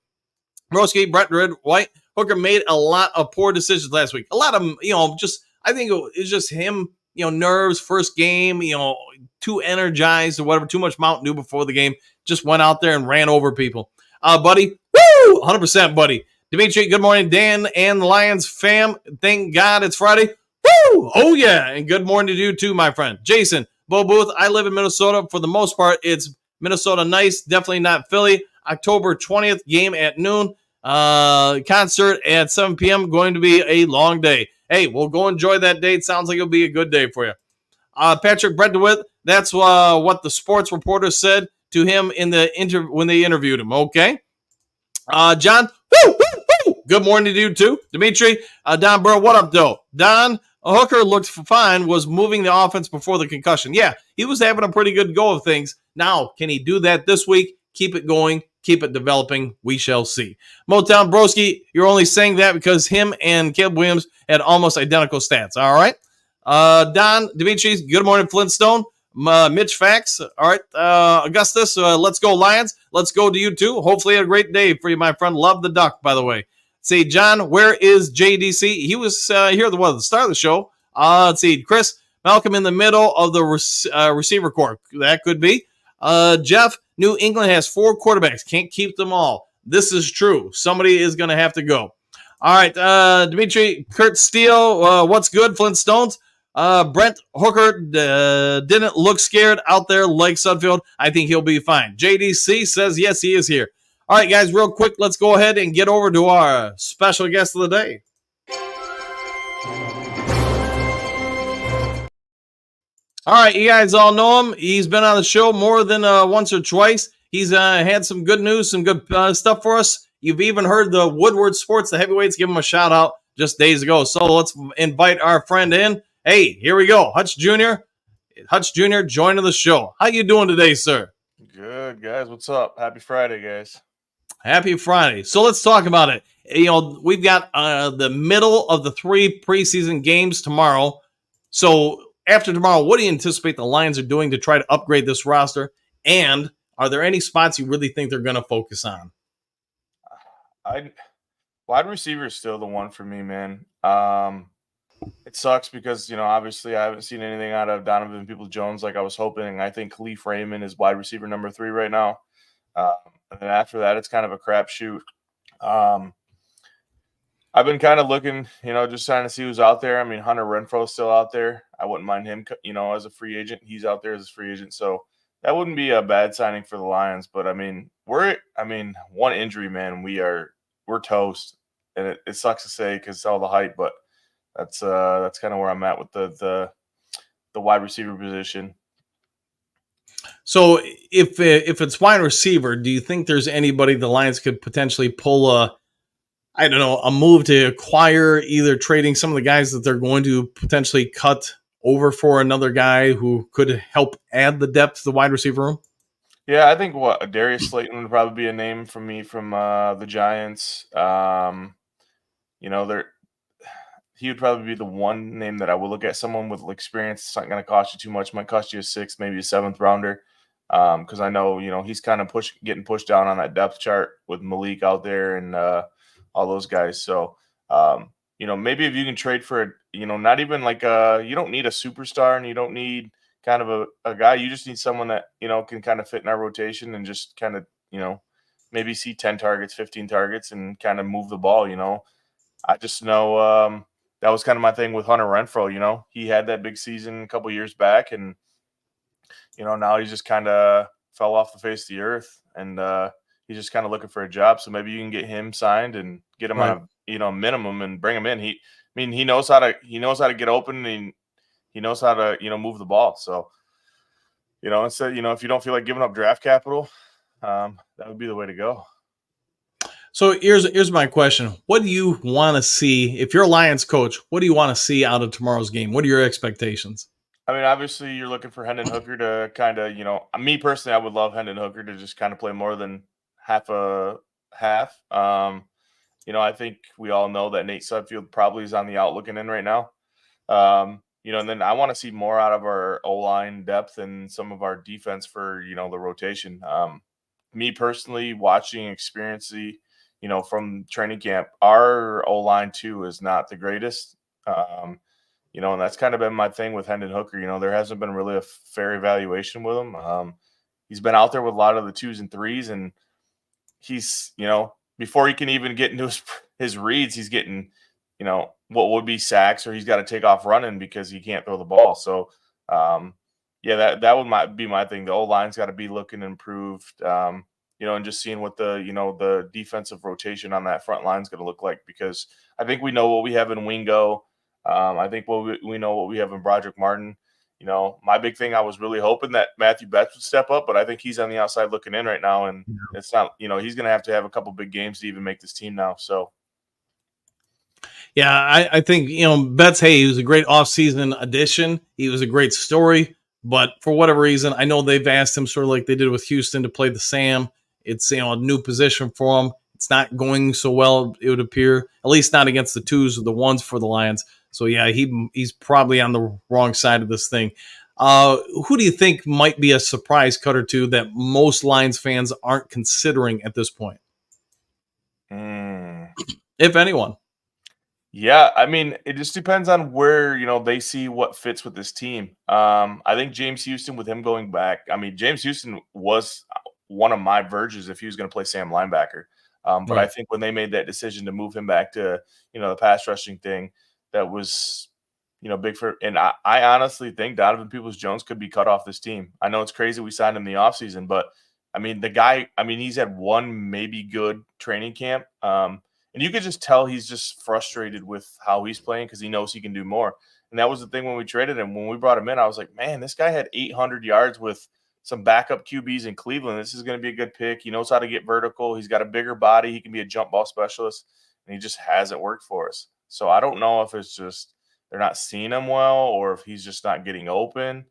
Broski, Brent, Red, White. Hooker made a lot of poor decisions last week. A lot of them, I think it's just him, nerves, first game, too energized or whatever, too much Mountain Dew before the game. Just went out there and ran over people. Buddy, woo! 100%, buddy. Dimitri, good morning, Dan and the Lions fam. Thank God it's Friday. Woo! Oh, yeah. And good morning to you, too, my friend. Jason, Bo Booth, I live in Minnesota. For the most part, it's Minnesota nice. Definitely not Philly. October 20th, game at noon. Concert at 7 p.m. Going to be a long day. Hey, we'll go enjoy that day. It sounds like it'll be a good day for you. Patrick Brentowitz, that's what the sports reporter said to him in the when they interviewed him. Okay. John, woo, woo, woo. Good morning to you too. Dimitri, Don Burrow, what up, though? Don, Hooker looked fine, was moving the offense before the concussion. Yeah, he was having a pretty good go of things. Now, can he do that this week? Keep it going. Keep it developing. We shall see. Motown Broski, you're only saying that because him and Caleb Williams had almost identical stats. All right. Don, Dimitri, good morning, Flintstone. Mitch Fax. All right. Augustus, let's go, Lions. Let's go to you, too. Hopefully a great day for you, my friend. Love the duck, by the way. See, John, where is JDC? He was here at the start of the show. Let's see. Chris, Malcolm in the middle of the receiver corps. That could be. Jeff, New England has 4 quarterbacks. Can't keep them all. This is true. Somebody is going to have to go. All right. Dimitri, Kurt Steele, what's good, Flintstones? Brent Hooker didn't look scared out there like Sudfeld. I think he'll be fine. JDC says yes, he is here. All right, guys, real quick, let's go ahead and get over to our special guest of the day. All right, you guys all know him. He's been on the show more than once or twice. He's had some good news, some good stuff for us. You've even heard the Woodward Sports, the heavyweights, give him a shout out just days ago. So let's invite our friend in. Hey, here we go. Hutch Jr. Hutch Jr. joining the show. How you doing today, sir? Good, guys. What's up? Happy Friday, guys. Happy Friday. So let's talk about it. We've got the middle of the 3 preseason games tomorrow. So after tomorrow, what do you anticipate the Lions are doing to try to upgrade this roster? And are there any spots you really think they're going to focus on? I wide receiver is still the one for me, man. It sucks because obviously I haven't seen anything out of Donovan Peoples-Jones like I was hoping. I think Khalif Raymond is wide receiver number 3 right now. Um, and then after that, it's kind of a crapshoot. Um, I've been kind of looking, just trying to see who's out there. I mean, Hunter Renfro's still out there. I wouldn't mind him, as a free agent. He's out there as a free agent, so that wouldn't be a bad signing for the Lions. But I mean, one injury, man, we're toast, and it sucks to say because all the hype, but that's kind of where I'm at with the wide receiver position. So if it's wide receiver, do you think there's anybody the Lions could potentially pull a move to acquire, either trading some of the guys that they're going to potentially cut over for another guy who could help add the depth to the wide receiver room? Yeah, I think Darius Slayton would probably be a name for me from the Giants. There he would probably be the one name that I would look at. Someone with experience. It's not going to cost you too much. Might cost you a 6th, maybe a 7th rounder. Because I know he's kind of getting pushed down on that depth chart with Malik out there and all those guys. So maybe if you can trade for not even like you don't need a superstar and you don't need kind of a guy. You just need someone that can kind of fit in our rotation and just kind of maybe see 10 targets, 15 targets, and kind of move the ball. I just know that was kind of my thing with Hunter Renfrow. He had that big season a couple years back, and now he's just kind of fell off the face of the earth, and he's just kind of looking for a job. So maybe you can get him signed and get him on a minimum and bring him in. He knows how to get open, and he knows how to move the ball. So instead if you don't feel like giving up draft capital, that would be the way to go. So here's my question. What do you want to see? If you're a Lions coach, what do you want to see out of tomorrow's game? What are your expectations? I mean, obviously, you're looking for Hendon Hooker to kind of, me personally, I would love Hendon Hooker to just kind of play more than half a half. I think we all know that Nate Sudfeld probably is on the out looking in right now. And then I want to see more out of our O-line depth and some of our defense for, the rotation. Me personally, watching experience, from training camp, our O-line too is not the greatest. And that's kind of been my thing with Hendon Hooker. There hasn't been really a fair evaluation with him. He's been out there with a lot of the 2s and 3s, and he's, before he can even get into his reads, he's getting, what would be sacks, or he's got to take off running because he can't throw the ball. So, that would be my thing. The O-line's got to be looking improved. And just seeing what the defensive rotation on that front line is going to look like, because I think we know what we have in Wingo. I think we know what we have in Broderick Martin. My big thing, I was really hoping that Matthew Betts would step up, but I think he's on the outside looking in right now, and it's not. He's going to have a couple big games to even make this team now. So, yeah, I think Betts. Hey, he was a great offseason addition. He was a great story, but for whatever reason, I know they've asked him, sort of like they did with Houston, to play the Sam. It's a new position for him. It's not going so well, it would appear, at least not against the 2s or the 1s for the Lions. So yeah, he's probably on the wrong side of this thing. Who do you think might be a surprise cut or two that most Lions fans aren't considering at this point, if anyone? Yeah, I mean, it just depends on where they see what fits with this team. I think James Houston, with him going back, I mean, James Houston was one of my verges if he was going to play Sam linebacker. But Right. I think when they made that decision to move him back to, the pass rushing thing, that was, big for – and I honestly think Donovan Peoples-Jones could be cut off this team. I know it's crazy we signed him in the offseason, but, I mean, the guy – I mean, he's had one maybe good training camp. And you could just tell he's just frustrated with how he's playing because he knows he can do more. And that was the thing when we traded him. When we brought him in, I was like, man, this guy had 800 yards with some backup QBs in Cleveland. This is going to be a good pick. He knows how to get vertical. He's got a bigger body. He can be a jump ball specialist, and he just hasn't worked for us. So I don't know if it's just they're not seeing him well or if he's just not getting open.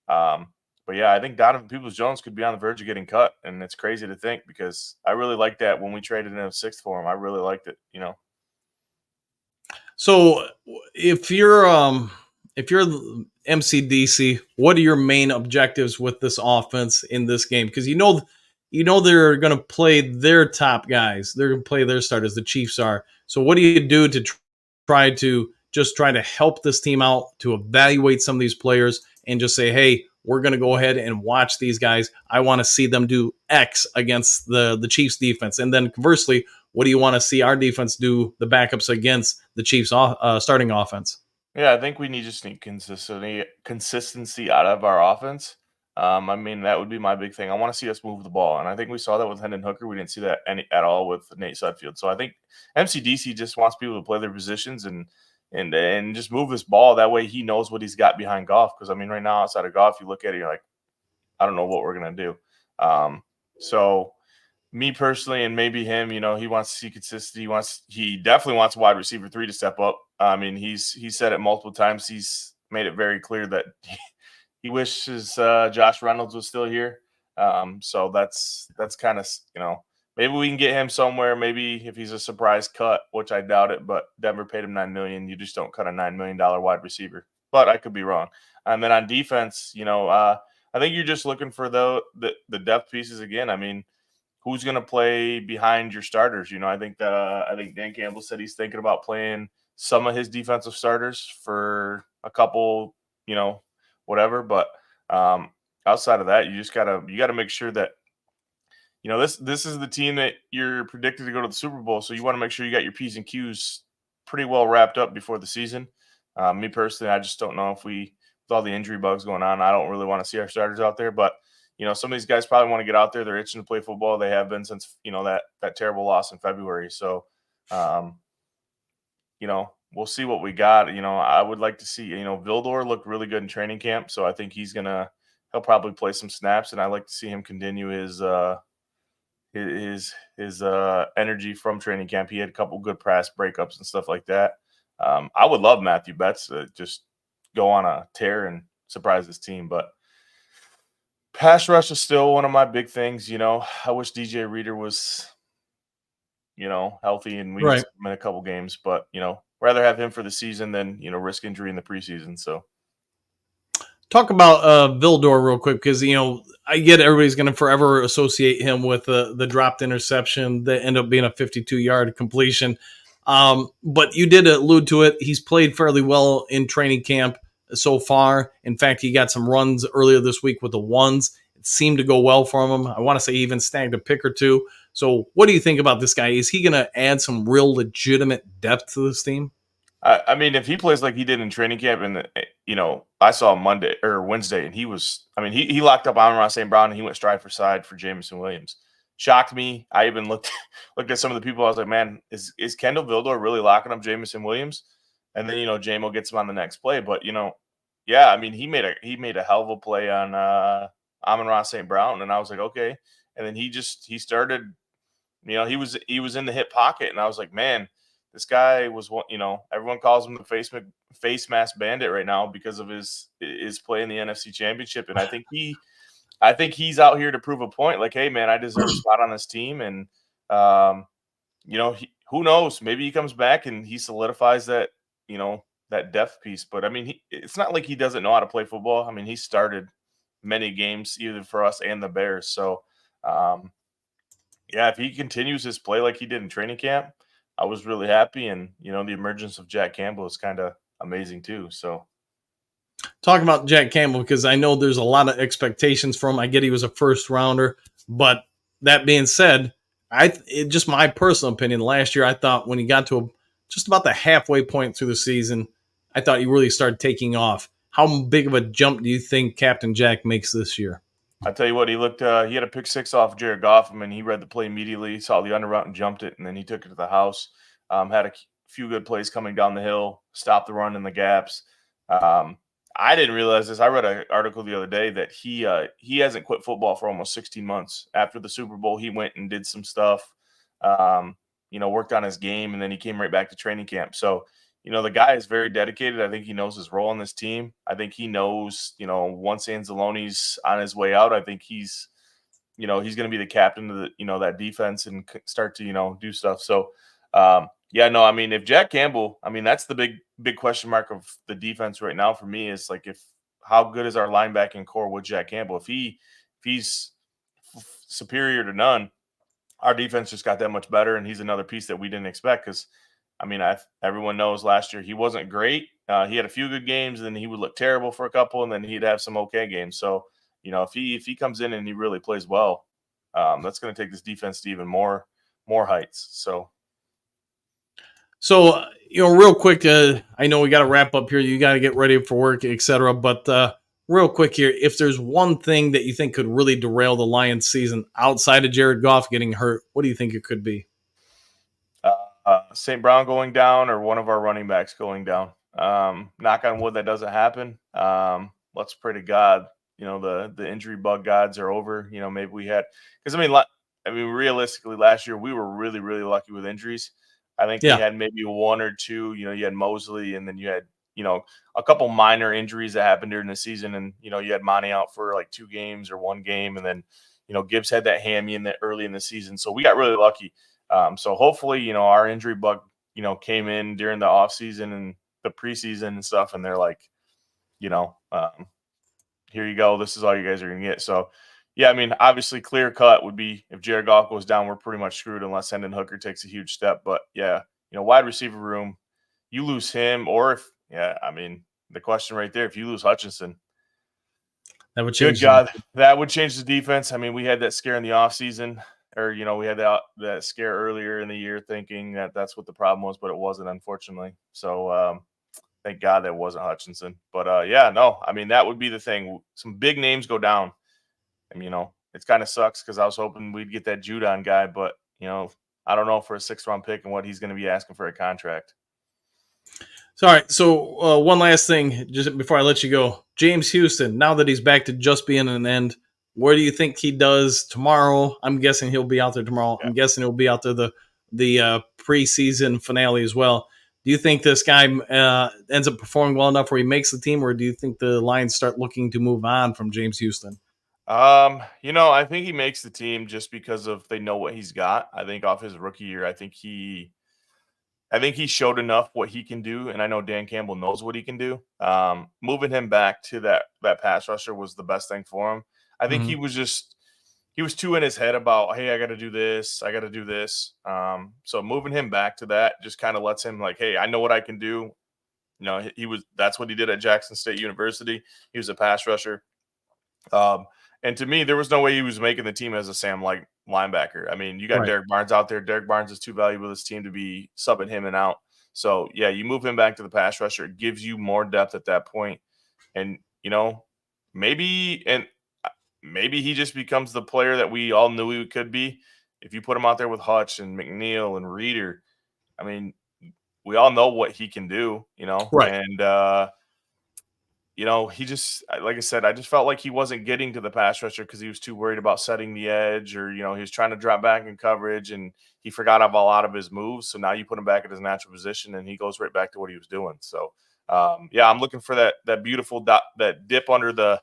But, yeah, I think Donovan Peoples-Jones could be on the verge of getting cut, and it's crazy to think because I really liked that when we traded in a 6th for him. I really liked it, So if you're MCDC, what are your main objectives with this offense in this game? Because you know they're going to play their top guys. They're going to play their starters. The Chiefs are. So what do you do to try to help this team out, to evaluate some of these players and just say, hey, we're going to go ahead and watch these guys. I want to see them do X against the Chiefs defense. And then conversely, what do you want to see our defense do, the backups against the Chiefs starting offense? Yeah, I think we just need consistency out of our offense. I mean, that would be my big thing. I want to see us move the ball, and I think we saw that with Hendon Hooker. We didn't see that at all with Nate Sudfeld. So I think MCDC just wants people to play their positions and just move this ball. That way, he knows what he's got behind Goff. Because I mean, right now outside of Goff, you look at it, you're like, I don't know what we're gonna do. So me personally, and maybe him, he wants to see consistency. He definitely wants wide receiver 3 to step up. I mean, he's said it multiple times. He's made it very clear that he wishes Josh Reynolds was still here. So that's kind of, maybe we can get him somewhere. Maybe if he's a surprise cut, which I doubt it, but Denver paid him $9 million. You just don't cut a $9 million wide receiver, but I could be wrong. And then on defense, I think you're just looking for the depth pieces again. I mean, who's going to play behind your starters? I think Dan Campbell said he's thinking about playing some of his defensive starters for a couple, whatever. But outside of that, you gotta make sure that this is the team that you're predicted to go to the Super Bowl. So you want to make sure you got your P's and Q's pretty well wrapped up before the season. Me personally, I just don't know if with all the injury bugs going on, I don't really want to see our starters out there. But some of these guys probably want to get out there. They're itching to play football. They have been since that terrible loss in February. So we'll see what we got. I would like to see, Vildor looked really good in training camp. So I think he'll probably play some snaps, and I'd like to see him continue his energy from training camp. He had a couple good pass breakups and stuff like that. I would love Matthew Betts to just go on a tear and surprise his team, but pass rush is still one of my big things. I wish DJ Reader was, healthy and we could see him in a couple games, but rather have him for the season than risk injury in the preseason. So talk about Vildor real quick, because I get everybody's going to forever associate him with the dropped interception that ended up being a 52-yard completion. But you did allude to it. He's played fairly well in training camp so far. In fact, he got some runs earlier this week with the ones. It seemed to go well for him. I want to say he even snagged a pick or two. So what do you think about this guy? Is he going to add some real legitimate depth to this team? I mean, if he plays like he did in training camp, and I saw Monday or Wednesday, and he locked up Amon-Ra St. Brown, and he went stride for side for Jameson Williams. Shocked me. I even looked at some of the people. I was like, man, is Kendall Vildor really locking up Jameson Williams? And then JMO gets him on the next play. But yeah, I mean, he made a hell of a play on Amon-Ra St. Brown, and I was like, okay. And then he started. He was in the hip pocket, and I was like, man, this guy was one. Everyone calls him the face mask bandit right now because of his play in the NFC Championship, and I think he's out here to prove a point. Like, hey, man, I deserve a spot on this team, and who knows? Maybe he comes back and he solidifies that that depth piece. But I mean, it's not like he doesn't know how to play football. I mean, he started many games either for us and the Bears. So, yeah, if he continues his play like he did in training camp, I was really happy. And the emergence of Jack Campbell is kind of amazing too. So. Talk about Jack Campbell, because I know there's a lot of expectations from him. I get he was a first rounder, but that being said, just my personal opinion, last year I thought when he got to just about the halfway point through the season, I thought he really started taking off. How big of a jump do you think Captain Jack makes this year? I tell you what, he had a pick six off Jared Goff. I mean, he read the play immediately, saw the under route and jumped it, and then he took it to the house. Had a few good plays coming down the hill, stopped the run in the gaps. I didn't realize this. I read an article the other day that he hasn't quit football for almost 16 months. After the Super Bowl, he went and did some stuff, worked on his game, and then he came right back to training camp. So, the guy is very dedicated. I think he knows his role on this team. I think he knows, once Anzalone's on his way out, I think he's going to be the captain of that defense and start to, do stuff. So, yeah, no, I mean, if Jack Campbell, I mean, that's the big question mark of the defense right now for me is like, how good is our linebacking core with Jack Campbell? If he's superior to none. Our defense just got that much better, and he's another piece that we didn't expect because, I mean, everyone knows last year he wasn't great. He had a few good games, and then he would look terrible for a couple, and then he'd have some okay games. So, if he comes in and he really plays well, that's going to take this defense to even more heights. So, real quick, I know we got to wrap up here. You got to get ready for work, etc. But real quick here, if there's one thing that you think could really derail the Lions season outside of Jared Goff getting hurt, what do you think it could be? St. Brown going down or one of our running backs going down. Knock on wood, that doesn't happen. Let's pray to God, the injury bug gods are over. Maybe we had, because realistically last year we were really, really lucky with injuries. I think we had maybe one or two, you had Mosley, and then you had, a couple minor injuries that happened during the season. And, you had Monty out for like 2 games or 1 game. And then, Gibbs had that hammy early in the season. So we got really lucky. So hopefully, our injury bug, came in during the off season and the preseason and stuff. And they're like, here you go. This is all you guys are going to get. So, yeah, obviously clear cut would be if Jared Goff goes down, we're pretty much screwed unless Hendon Hooker takes a huge step. But yeah, wide receiver room, you lose him, or if, the question right there, if you lose Hutchinson, that would change. Good God, that would change the defense. We had that scare in the offseason, or, we had that scare earlier in the year thinking that that's what the problem was, but it wasn't, unfortunately. So thank God that wasn't Hutchinson. But that would be the thing. Some big names go down. And, it kind of sucks because I was hoping we'd get that Judon guy, but, I don't know for a 6th-round pick and what he's going to be asking for a contract. So, all right. So one last thing, just before I let you go, James Houston, now that he's back to just being an end, where do you think he does tomorrow? I'm guessing he'll be out there tomorrow. Yeah. I'm guessing he'll be out there the preseason finale as well. Do you think this guy ends up performing well enough where he makes the team, or do you think the Lions start looking to move on from James Houston? I think he makes the team just because they know what he's got. I think off his rookie year, I think he showed enough what he can do, and I know Dan Campbell knows what he can do. Moving him back to that pass rusher was the best thing for him. I think he was too in his head about, hey, I got to do this. So moving him back to that just kind of lets him like, hey, I know what I can do. That's what he did at Jackson State University. He was a pass rusher. And to me, there was no way he was making the team as a Sam like linebacker. You got Derek Barnes out there. Derek Barnes is too valuable to this team to be subbing him and out. So yeah, you move him back to the pass rusher. It gives you more depth at that point. And maybe he just becomes the player that we all knew he could be. If you put him out there with Hutch and McNeil and Reeder, we all know what he can do, Right. And he just, like I said, I just felt like he wasn't getting to the pass rusher because he was too worried about setting the edge, or, he was trying to drop back in coverage and he forgot about a lot of his moves. So now you put him back at his natural position and he goes right back to what he was doing. So, I'm looking for that beautiful that dip under the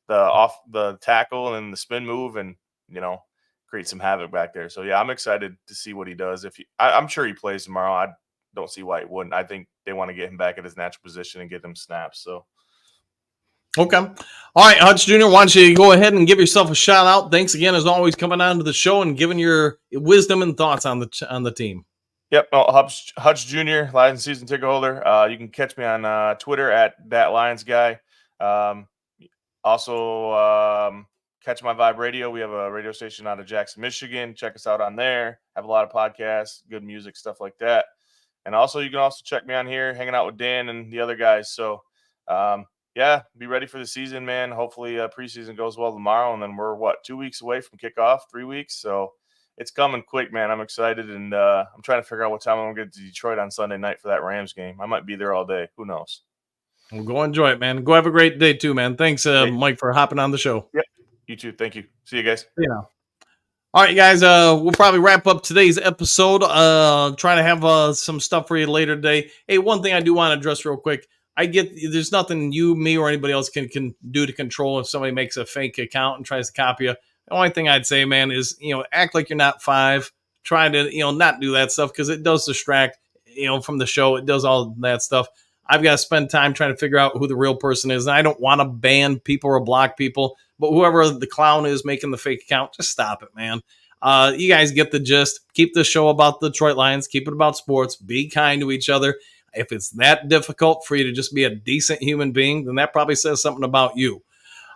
off the tackle and the spin move and, create some havoc back there. So, yeah, I'm excited to see what he does. I'm sure he plays tomorrow. I don't see why he wouldn't. I think they want to get him back at his natural position and get him snaps. So. Okay. All right, Hutch Jr., why don't you go ahead and give yourself a shout out. Thanks again, as always, coming on to the show and giving your wisdom and thoughts on the team. Yep. Hutch Jr., Lions season ticket holder. You can catch me on Twitter at @ThatLionsGuy. Also, catch my Vibe Radio. We have a radio station out of Jackson, Michigan. Check us out on there. Have a lot of podcasts, good music, stuff like that. And also, you can also check me on here, hanging out with Dan and the other guys. So, yeah, be ready for the season, man. Hopefully preseason goes well tomorrow, and then we're, 2 weeks away from kickoff, 3 weeks. So it's coming quick, man. I'm excited, and I'm trying to figure out what time I'm going to get to Detroit on Sunday night for that Rams game. I might be there all day. Who knows? Well, go enjoy it, man. Go have a great day too, man. Thanks, Mike, for hopping on the show. Yep, you too. Thank you. See you guys. Yeah. All right, guys, we'll probably wrap up today's episode. Trying to have some stuff for you later today. Hey, one thing I do want to address real quick. I get there's nothing you, me, or anybody else can do to control if somebody makes a fake account and tries to copy you. The only thing I'd say, man, is, act like you're not 5. Try to, not do that stuff because it does distract, from the show. It does all that stuff. I've got to spend time trying to figure out who the real person is. And I don't want to ban people or block people, but whoever the clown is making the fake account, just stop it, man. You guys get the gist. Keep the show about the Detroit Lions. Keep it about sports. Be kind to each other. If it's that difficult for you to just be a decent human being, then that probably says something about you.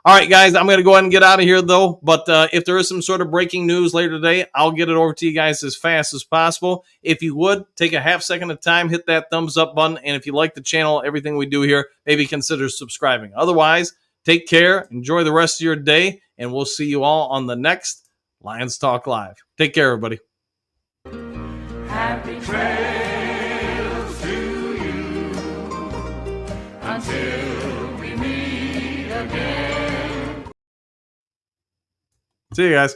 All right, guys, I'm going to go ahead and get out of here, though. But if there is some sort of breaking news later today, I'll get it over to you guys as fast as possible. If you would, take a half second of time, hit that thumbs up button. And if you like the channel, everything we do here, maybe consider subscribing. Otherwise, take care, enjoy the rest of your day, and we'll see you all on the next Lions Talk Live. Take care, everybody. Happy trails to you until we meet again. See you guys.